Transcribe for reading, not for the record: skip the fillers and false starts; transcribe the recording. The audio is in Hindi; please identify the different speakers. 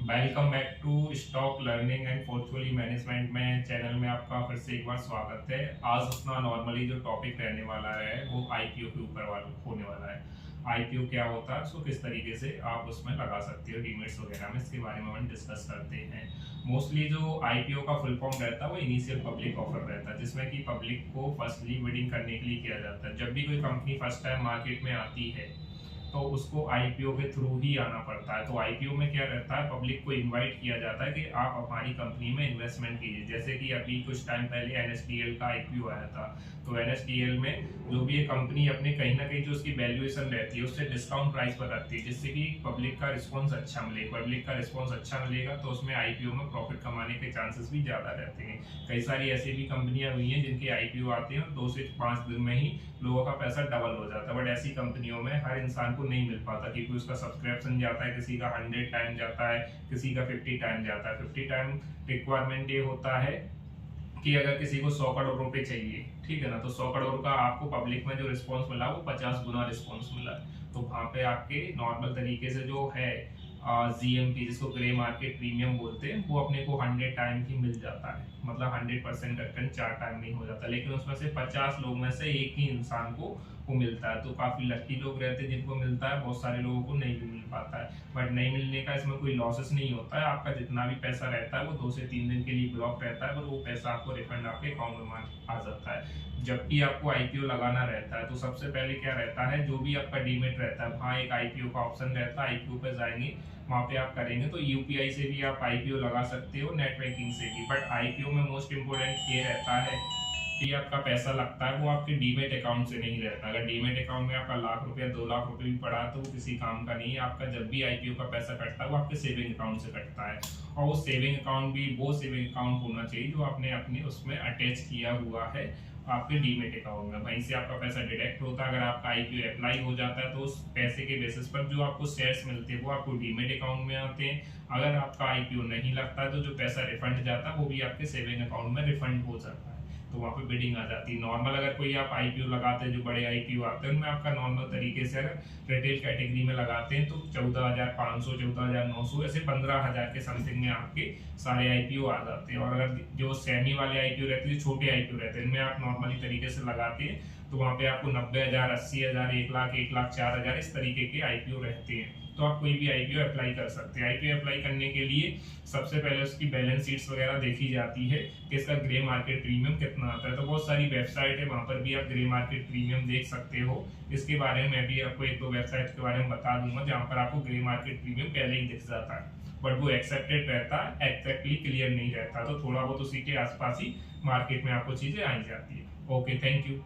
Speaker 1: Welcome back to stock learning and portfolio management में चैनल में आपका फिर से एक बार स्वागत है। आज अपना नॉर्मली जो टॉपिक रहने वाला है वो आईपीओ के ऊपर होने वाला है। आईपीओ क्या होता है, उसको किस तरीके से आप उसमें लगा सकते हो डीमेट्स वगैरह में, इसके बारे में हम डिस्कस करते हैं। मोस्टली जो आईपीओ का फुल फॉर्म रहता है वो इनिशियल पब्लिक ऑफर रहता है, जिसमें कि पब्लिक को फर्स्टली बिडिंग करने के लिए किया जाता है। जब भी कोई कंपनी फर्स्ट टाइम मार्केट में आती है तो उसको आईपीओ के थ्रू ही आना पड़ता है। तो आईपीओ में क्या रहता है, पब्लिक को इनवाइट किया जाता है कि आप हमारी कंपनी में इन्वेस्टमेंट कीजिए। जैसे कि अभी कुछ टाइम पहले एनएसडीएल का आईपीओ आया था, तो एनएसडीएल में जो भी ये कंपनी अपने कहीं ना कहीं जो उसकी वैल्यूएशन रहती है उससे डिस्काउंट प्राइस पर रखती है, जिससे कि पब्लिक का रिस्पॉन्स अच्छा मिले। पब्लिक का रिस्पॉन्स अच्छा मिलेगा तो उसमें आईपीओ में प्रॉफिट कमाने के चांसेस भी ज्यादा रहते हैं। कई सारी ऐसी भी कंपनियां हुई हैं जिनके आईपीओ आते हैं 2 से 5 दिन में ही लोगों का पैसा डबल हो जाता है। बट ऐसी कंपनियों में हर इंसान को नहीं मिल पाता, क्योंकि उसका सब्सक्रिप्शन जाता है, किसी का 100 टाइम जाता है, किसी का 50 टाइम जाता है। 50 टाइम रिक्वायरमेंट ये होता है कि अगर किसी को 100 करोड़ रुपए चाहिए, ठीक है ना, तो 100 करोड़ का आपको पब्लिक में जो रिस्पॉन्स मिला वो 50 गुना रिस्पॉन्स मिला। तो वहां पे आपके नॉर्मल तरीके से जो है जीएमपी, जिसको ग्रे मार्केट प्रीमियम बोलते हैं, वो अपने को 100 टाइम ही मिल जाता है। मतलब 100% रिटर्न 4 टाइम नहीं हो जाता, लेकिन उसमें से 50 लोग में से एक ही इंसान को मिलता है। तो काफी लकी लोग रहते हैं जिनको मिलता है, बहुत सारे लोगों को नहीं भी मिल पाता है। बट नहीं मिलने का इसमें कोई लॉसेस नहीं होता है। आपका जितना भी पैसा रहता है वो 2 से 3 दिन के लिए ब्लॉक रहता है, पर वो पैसा आपको रिफंड आपके अकाउंट में आ जाता है। जब भी आपको आईपीओ लगाना रहता है तो सबसे पहले क्या रहता है, जो भी आपका डीमेट रहता है वहाँ एक आईपीओ का ऑप्शन रहता है। आईपीओ पे जाएंगे, वहाँ पे आप करेंगे तो यूपीआई से भी आप आईपीओ लगा सकते हो, नेट बैंकिंग से भी। बट आईपीओ में मोस्ट इंपोर्टेंट ये रहता है कि आपका पैसा लगता है वो आपके डीमेट अकाउंट से नहीं रहता। अगर डीमेट अकाउंट में आपका लाख रुपया 2 लाख रुपए भी पड़ा है तो वो किसी काम का नहीं है। आपका जब भी आईपीओ का पैसा कटता है वो आपके सेविंग अकाउंट से कटता है, और वो सेविंग अकाउंट भी वो सेविंग अकाउंट होना चाहिए जो आपने अपने उसमें अटैच किया हुआ है आपके डीमेट अकाउंट में। वहीं से आपका पैसा डिडक्ट होता है। अगर आपका आईपीओ अप्लाई हो जाता है तो उस पैसे के बेसिस पर जो आपको शेयर्स मिलते हैं वो आपको डीमेट अकाउंट में आते हैं। अगर आपका आईपीओ नहीं लगता है तो जो पैसा रिफंड जाता है वो भी आपके सेविंग अकाउंट में रिफंड हो जाता है। तो वहाँ पे बिडिंग आ जाती है। नॉर्मल अगर कोई आप आईपीओ लगाते हैं, जो बड़े आईपीओ आते हैं उनमें आपका नॉर्मल तरीके से अगर रिटेल कैटेगरी में लगाते हैं तो 14,500 14,900 ऐसे 15,000 के समथिंग में आपके सारे आईपीओ आ जाते हैं। और अगर जो सेमी वाले आईपीओ रहते हैं, छोटे आईपीओ रहते हैं, इनमें आप नॉर्मली तरीके से लगाते हैं तो वहाँ पे आपको 90,000 80,000 1 लाख 1,04,000 इस तरीके के आईपीओ रहते हैं। तो आप कोई भी आईपीओ अप्लाई कर सकते हैं। आईपीओ अप्लाई करने के लिए सबसे पहले उसकी बैलेंस शीट्स वगैरह देखी जाती है कि इसका ग्रे मार्केट प्रीमियम कितना आता है। तो बहुत सारी वेबसाइट है, वहां पर भी आप ग्रे मार्केट प्रीमियम देख सकते हो। इसके बारे में मैं भी आपको 1-2 वेबसाइट के बारे में बता दूंगा जहां पर आपको ग्रे मार्केट प्रीमियम पहले ही दिख जाता है, बट वो एक्सेप्टेड रहता है, एग्जैक्टली क्लियर नहीं रहता। तो थोड़ा बहुत उसी के आसपास ही मार्केट में आपको चीजें आई जाती है। Okay, thank you.